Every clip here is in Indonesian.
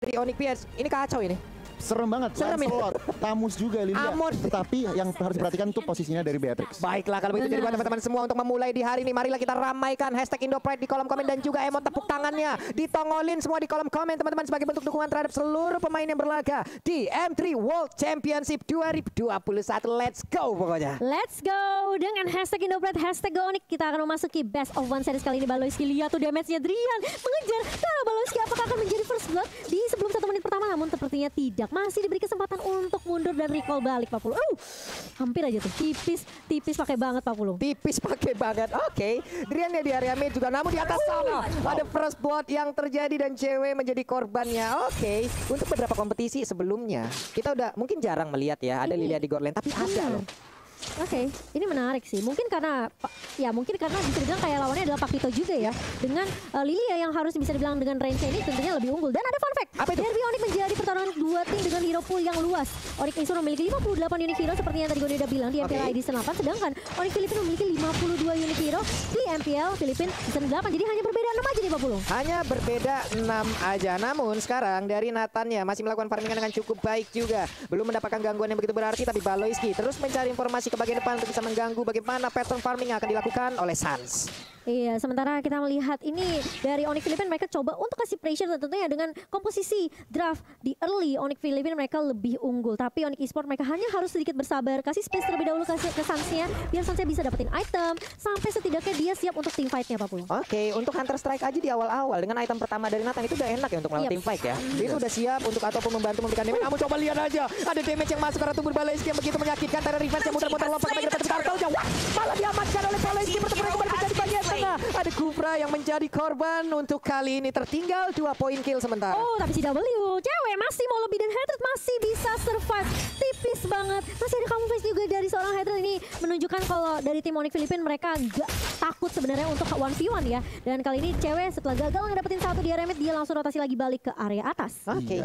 dari Onyx PS. Ini kacau ini. Serem banget, Lancelot, Tamus juga Lilia. Tetapi yang harus diperhatikan itu posisinya dari Beatrix. Baiklah kalau begitu, jadi teman-teman semua untuk memulai di hari ini, marilah kita ramaikan hashtag Indopride di kolom komen dan juga emot tepuk tangannya ditongolin semua di kolom komen teman-teman sebagai bentuk dukungan terhadap seluruh pemain yang berlaga di M3 World Championship 2021. Let's go pokoknya. Let's go dengan hashtag Indopride, hashtag Onyx. Kita akan memasuki best of one series kali ini. Baloyski, lihat tuh damage-nya Drian mengejar Tara Baloyski. Apakah akan menjadi first blood di sebelum 1 menit pertama? Namun sepertinya tidak. Masih diberi kesempatan untuk mundur dan recall balik 40. Hampir aja tuh. Tipis pakai banget 40. Tipis pakai banget. Oke. Drian di area mid juga, namun di atas sana ada first blood yang terjadi dan cewek menjadi korbannya. Oke. Untuk beberapa kompetisi sebelumnya kita udah mungkin jarang melihat ya ada Lilia di Gorland, tapi ada loh. Oke, ini menarik sih. Mungkin karena bisa dibilang kayak lawannya adalah Pakito juga ya. Dengan Lilia yang harus bisa dibilang dengan range ini tentunya lebih unggul. Dan ada fun fact, Derby Onyx menjadi pertarungan 2 tim dengan hero pool yang luas. Onyx Isur memiliki 58 unit hero seperti yang tadi gue udah bilang di MPL ID Season 8, sedangkan Onyx Filipina memiliki 52 unit hero di MPL Filipina Season 8. Jadi hanya berbeda 6 aja nih 50. Hanya berbeda 6 aja. Namun sekarang dari Nathan-nya masih melakukan farmingan dengan cukup baik juga. Belum mendapatkan gangguan yang begitu berarti, tapi Baloyski terus mencari informasi ke bagian depan untuk bisa mengganggu bagaimana pattern farming yang akan dilakukan oleh Sans. Iya, sementara kita melihat ini dari Onyx Filipina, mereka coba untuk kasih pressure tentunya dengan komposisi draft di early. Onyx Filipina mereka lebih unggul, tapi Onyx Esports mereka hanya harus sedikit bersabar, kasih space terlebih dahulu ke Sans-nya, biar Sans-nya bisa dapetin item sampai setidaknya dia siap untuk team fight-nya Pak Pulung. Oke, untuk Hunter Strike aja di awal-awal dengan item pertama dari Nathan itu udah enak ya untuk melawan team fight ya. Itu udah siap untuk ataupun membantu memberikan damage. Namun coba lihat aja, ada damage yang masuk karena tubuh Baloyski yang begitu menyakitkan. Tara Revenge yang muter-muter lompat ke bagian depan Turtle-nya. Malah diamankan oleh Baloyski, bertempur kembali menjadi bagian tengah. Ada Kufra yang menjadi korban untuk kali ini, tertinggal 2 poin kill sementara. Oh, tapi si W cewek masih mau lebih dan Hatred masih bisa survive. Tipis banget. Masih ada kamu face juga dari seorang Hatred ini menunjukkan kalau dari tim Onyx Filipina mereka nggak takut sebenarnya untuk 1v1 ya. Dan kali ini cewek setelah gagal ngedapetin 1 di area mid, dia langsung rotasi lagi balik ke area atas. Oke.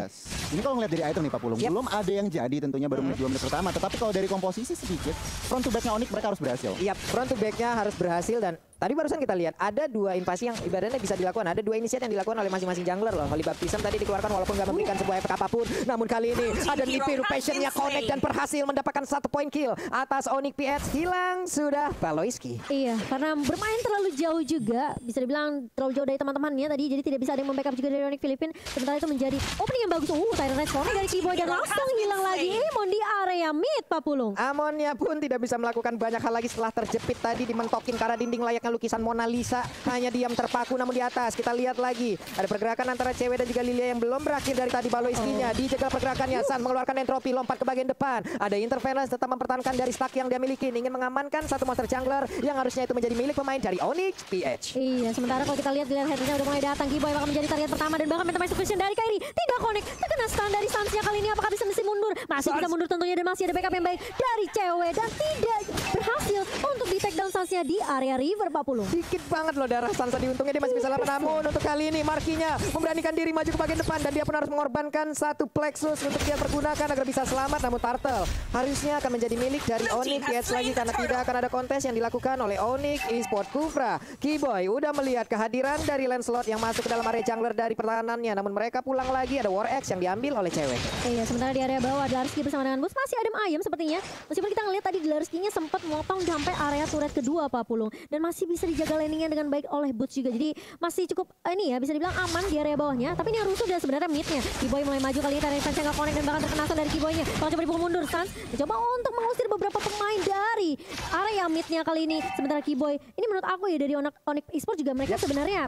Ini kalau ngeliat dari item nih Pak Pulung, belum ada yang jadi tentunya baru 2 menit pertama. Tetapi kalau dari komposisi sedikit, front to back-nya Onyx mereka harus berhasil. Iya, front to back-nya harus berhasil. Dan tadi barusan kita lihat ada 2 invasi yang ibaratnya bisa dilakukan. Ada 2 inisiat yang dilakukan oleh masing-masing jungler loh. Holy Baptism tadi dikeluarkan walaupun gak memberikan sebuah efek apapun. Namun kali ini ada Nibiru Passion-nya connect dan berhasil mendapatkan 1 poin kill atas Onyx PH. Hilang sudah Baloyski. Iya, karena bermain terlalu jauh juga, bisa dibilang terlalu jauh dari teman-temannya tadi, jadi tidak bisa ada yang membackup juga dari Onyx Filipina. Sementara itu menjadi opening yang bagus. Tyrant respawn dari Kiboy dan langsung hilang lagi. Emon di area mid Pak Pulung. Amonnya pun tidak bisa melakukan banyak hal lagi setelah terjepit tadi dimentokin karena dinding layaknya lukisan Mona Lisa. Hanya diam terpaku, namun di atas kita lihat lagi ada pergerakan antara cewek dan juga Lilia yang belum berakhir dari tadi. Baloyski-nya dijaga pergerakannya. San mengeluarkan entropi, lompat ke bagian depan. Ada interference tetap mempertahankan dari stack yang dia miliki, ingin mengamankan 1 monster jungler yang harusnya itu menjadi milik pemain dari Onyx PH. Iya, sementara kalau kita lihat Headnya udah mulai datang. Kiboy bakal menjadi target pertama dan bahkan minta execution dari Kairi. Tidak connect, terkena stun dari Sans-nya kali ini. Apakah bisa mesti mundur? Masih bisa mundur tentunya dan masih ada backup yang baik dari cewek dan tidak berhasil untuk di take down Sans-nya di area river Pak Pulung. Dikit banget loh darah Sansa, diuntungnya dia masih bisa lawan. Namun untuk kali ini Markinya memberanikan diri maju ke bagian depan dan dia pun harus mengorbankan 1 Plexus untuk dia pergunakan agar bisa selamat. Namun Turtle harusnya akan menjadi milik dari Onyx PH lagi karena tidak akan ada kontes yang dilakukan oleh Onyx Esports. Kufra, Kiboy udah melihat kehadiran dari Lancelot yang masuk ke dalam area jungler dari pertahanannya, namun mereka pulang lagi. Ada War X yang diambil oleh cewek. Iya, sementara di area bawah ada Larski bersama dengan Bus masih adem ayem sepertinya. Meskipun kita ngelihat tadi Larski-nya sempat motong sampai area turret kedua Pak Pulung dan masih bisa dijaga landingnya dengan baik oleh Boots juga. Jadi masih cukup ini ya bisa dibilang aman di area bawahnya. Tapi ini yang rusuh dan sebenarnya mid-nya. Kiboy mulai maju kali ini, Tyrant Sans nggak connect dan bahkan terkena stun dari Kiboy-nya. Kalau coba dipukul mundur, Sans mencoba untuk mengusir beberapa pemain dari area mid-nya kali ini. Sementara Kiboy, ini menurut aku ya dari Onyx Esports juga mereka sebenarnya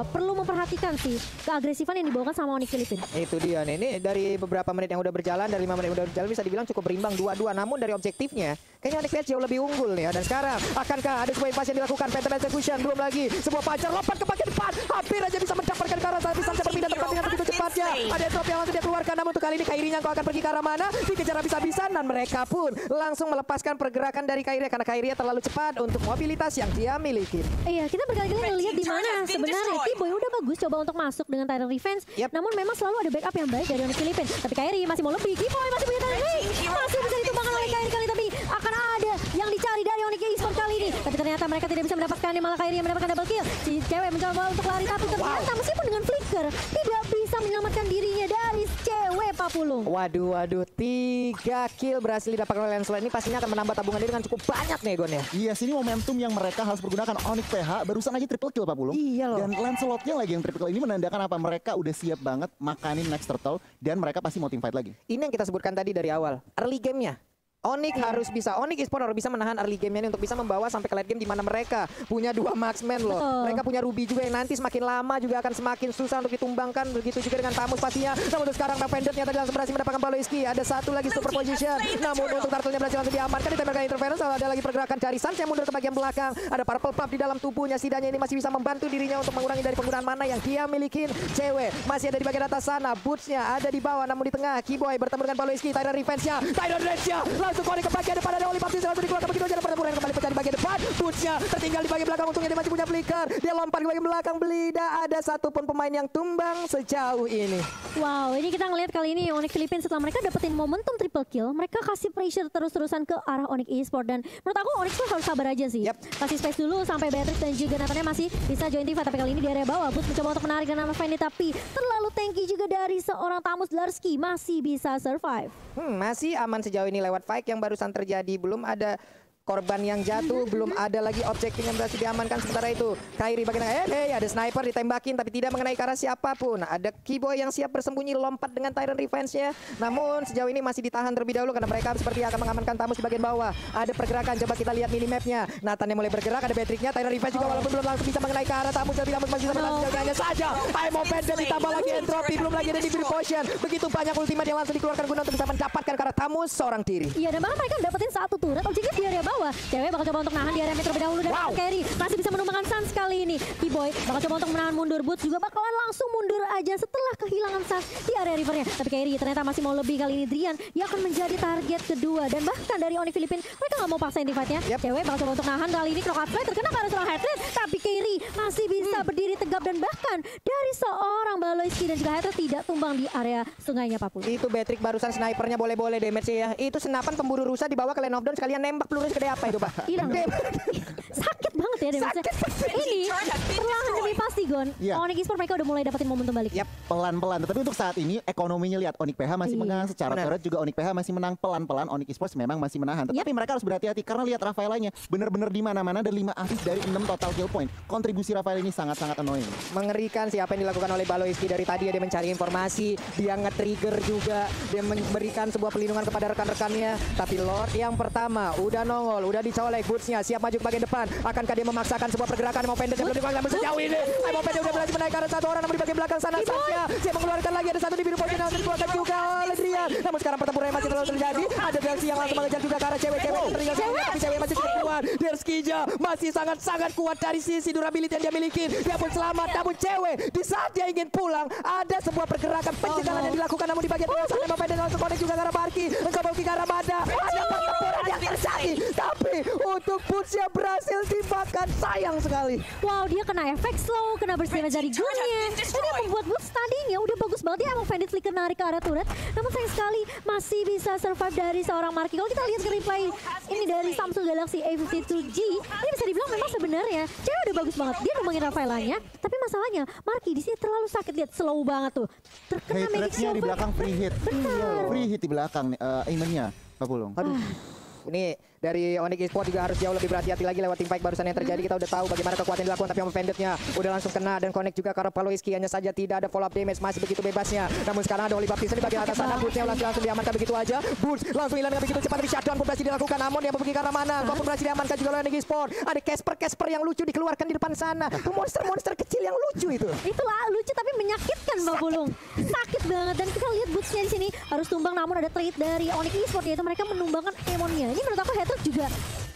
perlu memperhatikan sih keagresifan yang dibawakan sama Onyx Filipina. Itu dia nih, ini dari beberapa menit yang udah berjalan, dari 5 menit yang udah berjalan bisa dibilang cukup berimbang 2-2. Namun dari objektifnya kayaknya Onyx PH jauh lebih unggul nih ya. Dan sekarang akankah ada sebuah invasi yang dilakukan? Phantom Execution belum lagi, sebuah pacar lompat ke bagian depan, hampir aja bisa mendapatkan ke arah tapi sampai berpindah tempat dengan begitu cepatnya. Ada drop yang langsung dia keluarkan, namun untuk kali ini Kairi yang akan pergi ke arah mana, dikejar habis-habisan dan mereka pun langsung melepaskan pergerakan dari Kairi karena Kairi terlalu cepat untuk mobilitas yang dia miliki. Iya, kita berkali-kali ngelihat di mana sebenarnya Kiboy udah bagus coba untuk masuk dengan Tyrant Revenge. Namun memang selalu ada backup yang baik dari Onyx Filipina. Tapi Kairi masih mau lebih, Kiboy masih punya Tyrant Revenge, masih bisa ditumbangkan oleh Kairi kali, tapi akan ada yang dicari dari Onyx Esports kali ini. Tapi ternyata mereka tidak bisa mendapatkannya, malah Kairi yang mendapatkan double kill. Si cewek mencoba untuk lari tapi ternyata meskipun dengan flicker tidak bisa menyelamatkan dirinya dari Pulung. Waduh, 3 kill berhasil didapatkan oleh Lancelot. Ini pastinya akan menambah tabungan dia dengan cukup banyak nih Gon ya. Iya, sini momentum yang mereka harus pergunakan. Onyx PH barusan aja triple kill Pak Pulung. Iya loh. Dan Lancelotnya lagi yang triple kill ini menandakan apa? Mereka udah siap banget makanin next turtle dan mereka pasti mau team fight lagi. Ini yang kita sebutkan tadi dari awal. Early game-nya. Onyx harus bisa, Onyx Esports harus bisa menahan early game-nya untuk bisa membawa sampai ke late game di mana mereka punya 2 marksman loh. Mereka punya Ruby juga yang nanti semakin lama juga akan semakin susah untuk ditumbangkan. Begitu juga dengan Tamus pastinya. Namun untuk sekarang Vendetnya tadi langsung berhasil mendapatkan Paloiski. Ada satu lagi super position. Namun untuk turtle-nya berhasil langsung diamankan. Ditembakkan interference. Ada lagi pergerakan dari Sans yang mundur ke bagian belakang. Ada purple puff di dalam tubuhnya. Setidaknya ini masih bisa membantu dirinya untuk mengurangi dari penggunaan mana yang dia miliki. Cewek masih ada di bagian atas sana. Boots-nya ada di bawah. Namun di tengah Keyboy bertemu dengan Paloiski. Tyrant Revenge-nya. Tyrant Revenge-nya langsung connect ke bagian depan. Ada Oli Baptiste langsung dikeluarkan begitu aja. Pertempuran kembali pecah di bagian depan. Boots-nya tertinggal di bagian belakang. Untungnya dia masih punya flicker. Dia lompat ke bagian belakang. Belida ada satupun pemain yang tumbang sejauh ini. Wow, ini kita ngelihat kali ini Onyx Philippines setelah mereka dapetin momentum triple kill, mereka kasih pressure terus-terusan ke arah Onyx Esports. Dan menurut aku Onyx tuh harus sabar aja sih. Kasih space dulu sampai Beatrix dan juga Nathannya masih bisa join team fight. Tapi kali ini di area bawah Boots mencoba untuk menarik dan nama Fendi, tapi terlalu tanky juga dari seorang Tamus Darski, masih bisa survive. Masih aman sejauh ini lewat fight yang barusan terjadi. Belum ada korban yang jatuh, belum ada lagi objektif yang berhasil diamankan. Sementara itu Kairi bagian ada sniper ditembakin tapi tidak mengenai ke arah siapapun. Ada Keyboy yang siap bersembunyi lompat dengan Tyrant Revenge-nya. Namun sejauh ini masih ditahan terlebih dahulu karena mereka seperti akan mengamankan Tamus di bagian bawah. Ada pergerakan, coba kita lihat minimapnya. Nathan yang mulai bergerak, ada Beatrix-nya, Tyrant Revenge juga walaupun belum langsung bisa mengenai ke arah Tamus. Tapi Tamus masih bisa menjaganya saja. Time of Band ditambah lagi entropy, belum lagi ada di potion. Begitu banyak ultimate yang langsung dikeluarkan guna untuk bisa mendapatkan ke arah Tamus seorang diri. Iya, dan bahkan mereka dapetin satu turret objektif di area bawah. Cewek bakal coba untuk nahan di area metro terlebih dahulu dan Carry masih bisa menumbangkan Sans kali ini. Keyboy bakal coba untuk menahan mundur. Boots juga bakalan langsung mundur aja setelah kehilangan Sans di area rivernya. Tapi Carry ternyata masih mau lebih kali ini. Drian yang akan menjadi target kedua. Dan bahkan dari Onyx Philippines mereka nggak mau paksain di fightnya. Cewek bakal coba untuk nahan kali ini. Knockout Flight terkena karena seorang headset. Tapi Carry masih bisa berdiri tegap dan bahkan dari seorang Baloiski dan juga headset tidak tumbang di area sungainya Papua. Itu Beatrix barusan snipernya boleh-boleh damage ya. Itu senapan pemburu rusa dibawa ke lane of down sekalian nembak peluru segede apa itu Pak? Hilang. Sakit banget ya damage-nya. Ini perlahan demi pasti Gon. Onyx Esports mereka udah mulai dapetin momentum balik. Pelan-pelan. Tapi untuk saat ini ekonominya lihat Onyx PH masih menang secara turret juga Onyx PH masih menang pelan-pelan. Onyx Esports memang masih menahan. Tetapi mereka harus berhati-hati karena lihat Rafaelanya benar-benar di mana-mana ada 5 assist dari 6 total kill point. Kontribusi Rafael ini sangat-sangat annoying. Mengerikan sih apa yang dilakukan oleh Baloiski dari tadi. Dia mencari informasi, dia nge-trigger juga, dia memberikan sebuah pelindungan kepada rekan-rekannya. Tapi Lord yang pertama udah nongol, udah dicolek. Boots-nya siap maju ke bagian depan. Akankah dia memaksakan sebuah pergerakan? Mau pendek yang belum dikuasai sejauh ini. Mau pendek udah berhasil menaik ke arah satu orang namun di bagian belakang sana Sasha. Siap mengeluarkan lagi ada satu di biru poin yang dikeluarkan juga oleh Drian. Namun sekarang pertempuran masih terus terjadi. Ada Darcy yang langsung mengejar juga ke arah cewek-cewek tertinggal tapi cewek masih cukup kuat. Darskija masih sangat-sangat kuat dari sisi durability yang dia miliki. Dia pun selamat namun cewek di saat dia ingin pulang ada sebuah pergerakan pencegahan yang dilakukan namun di bagian tengah sana mau pendek langsung connect juga ke arah Barki. Engkau mau ke arah Mada. Ada pertempuran yang terjadi tapi untuk Boots-nya berhasil dimakan, sayang sekali. Wow, dia kena efek slow, kena bersih dari gunnya. Dan dia membuat Boots tadinya udah bagus banget. Dia emang Bandit Flicker narik ke arah turret. Namun sayang sekali masih bisa survive dari seorang Marky. Kalau kita lihat ke replay ini dari Samsung Galaxy A52G, ini bisa dibilang memang sebenarnya cewek udah bagus banget. Dia numbangin Rafaelanya, tapi masalahnya Marky di sini terlalu sakit. Lihat slow banget tuh. Terkena magic shield di belakang free hit. Free hit di belakang aimennya Pak Pulung. Aduh. Ini dari Onyx Esports juga harus jauh lebih berhati-hati lagi lewat team fight barusan yang terjadi. Kita udah tahu bagaimana kekuatan yang dilakukan, tapi yang Banditnya udah langsung kena dan connect juga ke Paloiski. Hanya saja tidak ada follow up damage, masih begitu bebasnya. Namun sekarang ada Oli Baptiste di bagian atas sana. Boots-nya langsung diamankan begitu aja. Boots langsung hilang begitu cepat dari shutdown pun berhasil dilakukan. Namun dia pergi ke arah mana? Kau pun berhasil diamankan juga oleh Onyx Esports. Ada Casper yang lucu dikeluarkan di depan sana. Monster-monster kecil yang lucu itu. Itulah lucu tapi menyakitkan Mbak Bulung. Sakit banget dan kita lihat Boots-nya di sini harus tumbang. Namun ada trade dari Onyx Esports yaitu mereka menumbangkan Emonnya. Ini menurut aku Hatred juga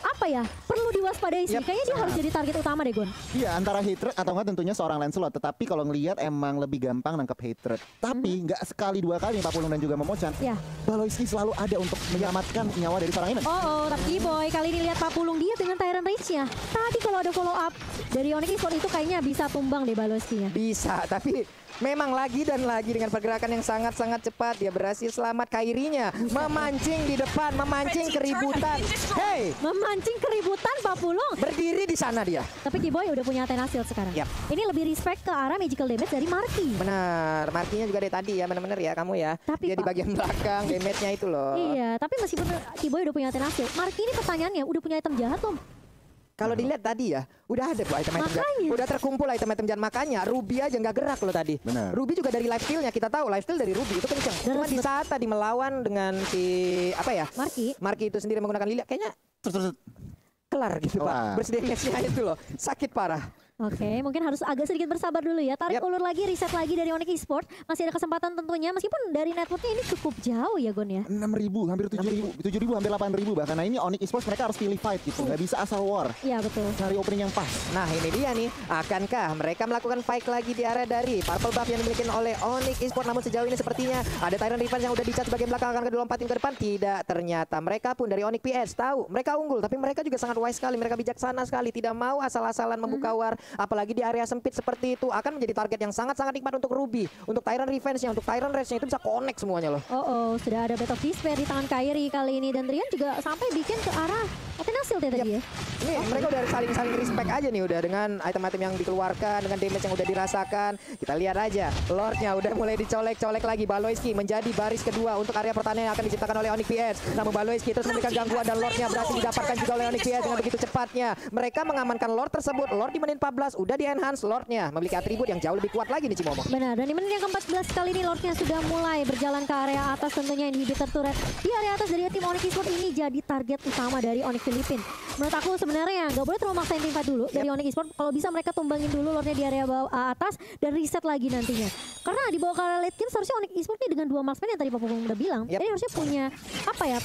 apa ya, perlu diwaspadai sih. Kayaknya dia harus jadi target utama deh Gon. Iya, antara Hatred atau enggak tentunya seorang Lancelot. Tetapi kalau ngelihat emang lebih gampang nangkep Hatred. Tapi nggak sekali dua kali Pak Pulung dan juga Momochan. Baloiski selalu ada untuk menyelamatkan nyawa dari seorang Iman. Tapi Boy kali ini lihat Pak Pulung dia dengan Tyrant Rage-nya. Tadi kalau ada follow up dari Onyx Esports itu kayaknya bisa tumbang deh Baloiski-nya. Bisa, tapi memang lagi dan lagi dengan pergerakan yang sangat-sangat cepat dia berhasil selamat. Kairinya memancing di depan, memancing keributan. Hey, memancing bikin keributan Pak Pulung. Berdiri di sana dia. Tapi Kiboy udah punya Athena Shield sekarang. Yap. Ini lebih respect ke arah magical damage dari Marky. Benar, markinya juga dari tadi ya, benar-benar ya kamu ya. Tapi, dia di Pak, bagian belakang, damage-nya itu loh. Iya, tapi meskipun Kiboy udah punya Athena Shield, Marky ini pertanyaannya udah punya item jahat belum? Kalau dilihat tadi ya, udah ada tuh item-item jahat. Makanya. Udah terkumpul item-item jahat. Makanya Ruby aja nggak gerak loh tadi. Benar. Ruby juga dari lifesteal-nya, kita tahu lifesteal dari Ruby itu kenceng. Cuma di saat tadi melawan dengan si apa ya? Marky itu sendiri menggunakan Lilia, kayaknya kelar gitu Kelar. Pak. Damage-nya itu loh, sakit parah. Oke, mungkin harus agak sedikit bersabar dulu ya. Tarik ulur lagi, reset lagi dari Onyx Esports. Masih ada kesempatan tentunya, meskipun dari networknya ini cukup jauh ya Gon ya. 6.000, hampir 7.000, hampir 8.000 bahkan. Nah ini Onyx Esports mereka harus pilih fight gitu, nggak bisa asal war. Iya betul. Cari opening yang pas. Nah ini dia nih, akankah mereka melakukan fight lagi di area dari purple buff yang dimiliki oleh Onyx Esports? Namun sejauh ini sepertinya ada Tyrant Defense yang udah dicat sebagai belakang, akan kedua lompat tim ke depan. Tidak, ternyata mereka pun dari Onyx PS tahu mereka unggul, tapi mereka juga sangat wise sekali, mereka bijaksana sekali, tidak mau asal-asalan membuka war, apalagi di area sempit seperti itu akan menjadi target yang sangat-sangat nikmat untuk Ruby, untuk Tyrant Revenge-nya, untuk Tyrant Rage-nya itu bisa connect semuanya loh. Sudah ada Battle of Despair di tangan Kairi kali ini, dan Rian juga sampai bikin ke arah Athena Shield ya tadi ya. Ini mereka udah saling respect aja nih udah dengan item-item yang dikeluarkan, dengan damage yang udah dirasakan. Kita lihat aja, Lord-nya udah mulai dicolek-colek lagi. Baloyski menjadi baris kedua untuk area pertahanan yang akan diciptakan oleh Onyx PS. Namun Baloyski terus memberikan gangguan dan Lord-nya berhasil didapatkan juga oleh Onyx PS dengan begitu cepatnya. Mereka mengamankan Lord tersebut. Lord di menit 14 udah di-enhance Lord-nya, memiliki atribut yang jauh lebih kuat lagi nih Cimomo. Benar, dan di menit yang ke-14 kali ini Lord-nya sudah mulai berjalan ke area atas, tentunya inhibitor turret di area atas dari tim Onyx Esports ini jadi target utama dari Onyx Filipina. Menurut aku sebenarnya nggak boleh terlalu maksain tim fight dulu dari Onyx Esports. Kalau bisa mereka tumbangin dulu Lord-nya di area bawah atas dan reset lagi nantinya. Karena di bawah kala late game seharusnya Onyx Esports ini dengan 2 marksman yang tadi Pak Pupung udah bilang, jadi harusnya punya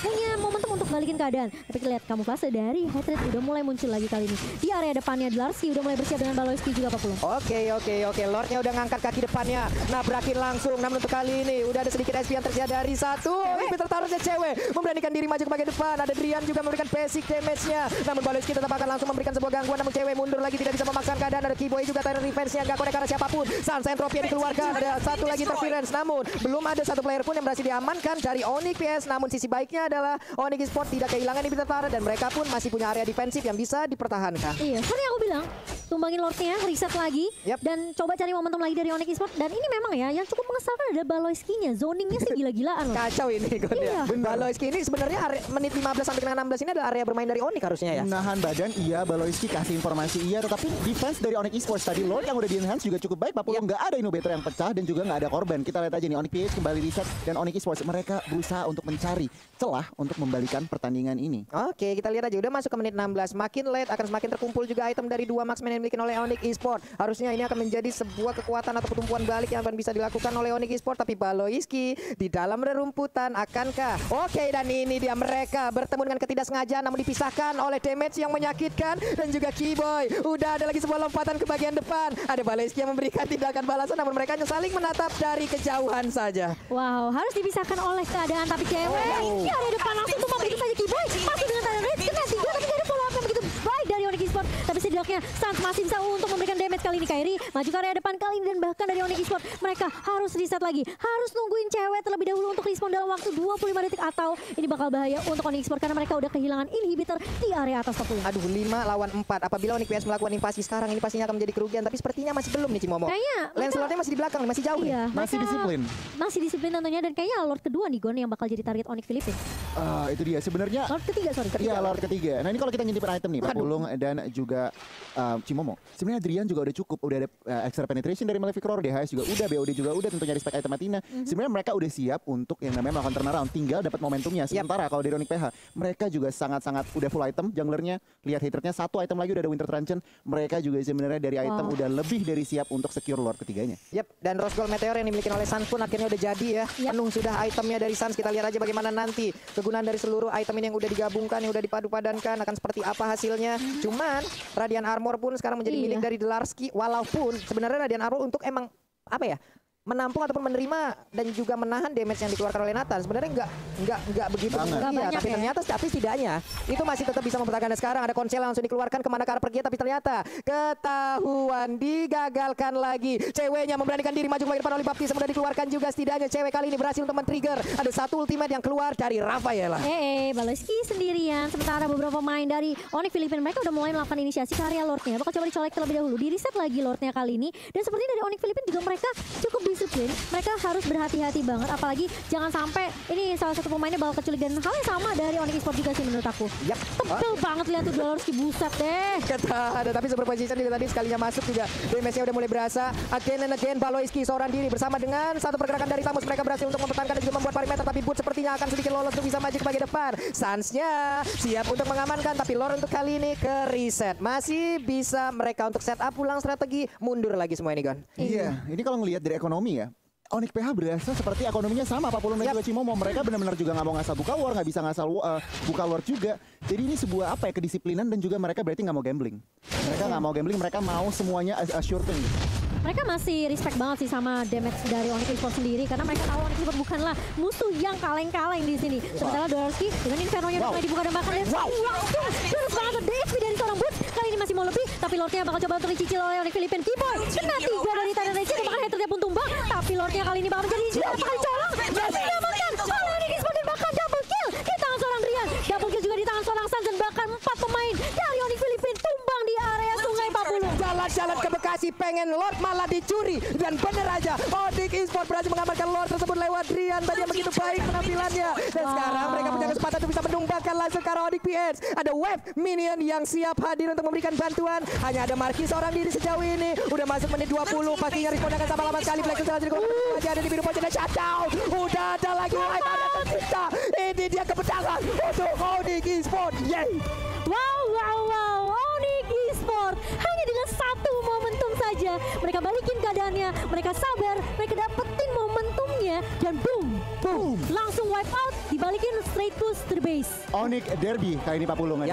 punya momentum untuk balikin keadaan. Tapi lihat kamuflase dari Hatred udah mulai muncul lagi kali ini. Di area depannya Dlarsky udah mulai bersiap dengan Baloyski juga Pak Pupung. Oke. Lord-nya udah ngangkat kaki depannya, nabrakin langsung. Namun untuk kali ini udah ada sedikit SP yang tersedia dari satu. Ini tertaruhnya cewek memberanikan diri maju ke bagian depan. Ada Drian juga memberikan basic damage-nya. Namun Baloyski tetap akan langsung memberikan sebuah gangguan. Namun cewek mundur lagi, tidak bisa memaksakan keadaan. Ada Kiboy juga Tyrant Revenge-nya nggak connect karena siapapun. Sans Entropy yang dikeluarkan. Ada satu lagi interference. Namun belum ada satu player pun yang berhasil diamankan dari Onyx PS. Namun sisi baiknya adalah Onyx Esports tidak kehilangan inhibitor turret dan mereka pun masih punya area defensif yang bisa dipertahankan. Iya, seperti yang aku bilang, tumbangin Lord-nya, reset lagi, dan coba cari momentum lagi dari Onyx Esports. Dan ini memang ya, yang cukup mengesalkan ada Baloyski-nya. Zoningnya sih gila-gilaan loh. Kacau ini Iya. Baloyski ini sebenarnya menit 15 sampai dengan 16 ini adalah area bermain dari Onyx harusnya ya. Menahan badan, iya. Baloyski kasih informasi, iya. Tetapi defense dari Onyx Esports tadi Lord yang udah di-enhance juga cukup baik. Papua nggak ada innovator yang pecah dan juga nggak ada korban. Kita lihat aja nih, Onyx PS kembali reset dan Onyx Esports mereka berusaha untuk mencari celah untuk membalikan pertandingan ini. Oke, kita lihat aja udah masuk ke menit 16. Makin late akan semakin terkumpul juga item dari 2 marksman yang dimiliki oleh Onyx Esports. Harusnya ini akan menjadi sebuah kekuatan atau pertumbuhan balik yang akan bisa dilakukan oleh Onyx Esports. Tapi Baloyski di dalam rerumputan akankah? Oke, dan ini dia mereka bertemu dengan ketidaksengajaan namun dipisahkan oleh damage yang menyakitkan dan juga Kiboy. Udah ada lagi sebuah lompatan ke bagian depan. Ada Baloyski yang memberikan tindakan balasan namun mereka hanya saling menatap dari kejauhan saja. Wow, harus dipisahkan oleh keadaan, tapi cewek di area depan langsung tuh begitu saja Kiboy masih dengan Tyrant Rage kena 3 tapi gak ada follow up yang begitu baik dari Onyx Esports. Tapi setidaknya Sans masih bisa untuk memberikan damage kali ini. Kairi maju ke area depan kali ini dan bahkan dari Onyx Esports mereka harus reset lagi, harus nungguin cewek terlebih dahulu untuk respawn dalam waktu 25 detik atau ini bakal bahaya untuk Onyx Esports karena mereka udah kehilangan inhibitor di area atas 40. Aduh, 5 lawan 4. Apabila Onyx PS melakukan invasi sekarang ini pastinya akan menjadi kerugian, tapi sepertinya masih belum nih Cimomo. Kayaknya Lancelotnya masih di belakang, masih jauh iya, nih. Masih disiplin. Masih disiplin tentunya, dan kayaknya Lord kedua nih Gon yang bakal jadi target Onyx Filipina. Itu dia sebenarnya. Lord ketiga, sorry. Iya, Lord ketiga. Nah ini kalau kita nyintipin item nih, Pak Pulung dan juga Cimomo. Sebenarnya Adrian juga udah cukup, udah ada extra penetration dari Malefic Roar, DHS juga udah, BOD juga udah, tentunya respect item Athena. Sebenarnya mereka udah siap untuk yang namanya melakukan turnaround, tinggal dapat momentumnya. Sementara kalau dari Onyx PH, mereka juga sangat-sangat udah full item, junglernya, lihat haternya, satu item lagi udah ada Winter Truncheon. Mereka juga sebenarnya dari item udah lebih dari siap untuk secure Lord ketiganya. Dan Rose Gold Meteor yang dimiliki oleh Sans pun akhirnya udah jadi ya. Penuh sudah itemnya dari Sans. Kita lihat aja bagaimana nanti kegunaan dari seluruh item ini yang udah digabungkan, yang udah dipadu-padankan akan seperti apa hasilnya. Cuman Radiant Armor pun sekarang menjadi milik dari Dlarsky, walaupun sebenarnya Radiant Armor untuk emang apa ya, menampung ataupun menerima dan juga menahan damage yang dikeluarkan oleh Nathan. Sebenarnya nggak begitu iya, tapi ternyata setidaknya itu masih tetap bisa mempertahankan. Sekarang ada Konsel langsung dikeluarkan kemana ke arah pergi, tapi ternyata ketahuan, digagalkan lagi. Ceweknya memberanikan diri maju ke depan oleh Baptiste, sudah dikeluarkan juga. Setidaknya cewek kali ini berhasil untuk men-trigger. Ada satu ultimate yang keluar dari Rafaela. Baloski sendirian. Sementara beberapa pemain dari Onyx Filipina mereka udah mulai melakukan inisiasi ke area Lordnya. Bakal coba dicolek terlebih dahulu, di reset lagi Lordnya kali ini. Dan seperti dari Onyx Filipina juga mereka cukup disiplin. Mereka harus berhati-hati banget, apalagi jangan sampai ini salah satu pemainnya bakal keculik. Dan hal yang sama dari Onyx Esports juga sih menurut aku. Tebel banget lihat tuh Baloski, buset deh. Ada tapi super position juga tadi sekalinya masuk juga. Damage-nya udah mulai berasa. Again and again Baloski seorang diri bersama dengan satu pergerakan dari Tamus. Mereka berhasil untuk mempertahankan dan juga membuat perimeter, tapi Boot sepertinya akan sedikit lolos untuk bisa maju ke bagian depan. Suns-nya siap untuk mengamankan, tapi Lord untuk kali ini ke reset. Masih bisa mereka untuk setup ulang strategi, mundur lagi semua ini, Gon. Iya, ini kalau ngelihat dari ekonomi ya, Onyx PH berasa seperti ekonominya sama Pak Pulung dan juga Cimo. Mereka benar-benar juga nggak mau ngasal buka war, nggak bisa ngasal buka war juga. Jadi ini sebuah apa ya, kedisiplinan dan juga mereka berarti nggak mau gambling. Mereka nggak mau gambling, mereka mau semuanya sure thing. Mereka masih respect banget sih sama damage dari Onyx Esports sendiri, karena mereka tahu Onyx Esports bukanlah musuh yang kaleng-kaleng di sini. Sementara Dorski dengan Inferno-nya mulai dibuka dan bahkan langsung terus banget DSP dari seorang Boots. Kali ini masih mau lebih, tapi Lordnya bakal coba untuk dicicil oleh Onyx Filipina. Keyboy kena 3 dari Titan Rage, bahkan headernya pun tumbang. Tapi Lordnya kali ini bakal menjadi berapa kali colong dan diamankan oleh Onyx Esports, dan bahkan double kill di tangan seorang Rian. Double kill juga di tangan seorang Sans, dan bahkan 4 pemain dari Onyx Filipina tumbang di area Sungai Papulu. Jalan-jalan ke Bekasi pengen Lord malah dicuri, dan bener aja Onyx Esports berhasil mengamankan Lord tersebut lewat Rian. Tadi yang begitu baik penampilannya, dan sekarang mereka punya kesempatan untuk bisa menumbangkan langsung ke arah Onyx PH. Ada wave minion yang siap hadir untuk memberikan bantuan. Hanya ada Marki seorang diri sejauh ini. Udah masuk menit 20, pastinya respon akan sama lama sekali. Flexus lagi ada di biru pojok dan shutdown. Udah ada lagi wipe, ada tercipta. Ini dia kemenangan untuk Onyx Esports. Wow, Onyx Esports hanya dengan satu momentum saja mereka balikin keadaannya, mereka sabar, mereka dapetin momentumnya, dan boom, langsung wipe out, dibalikin straight push to the base. Onyx Derby kali ini Pak Pulung.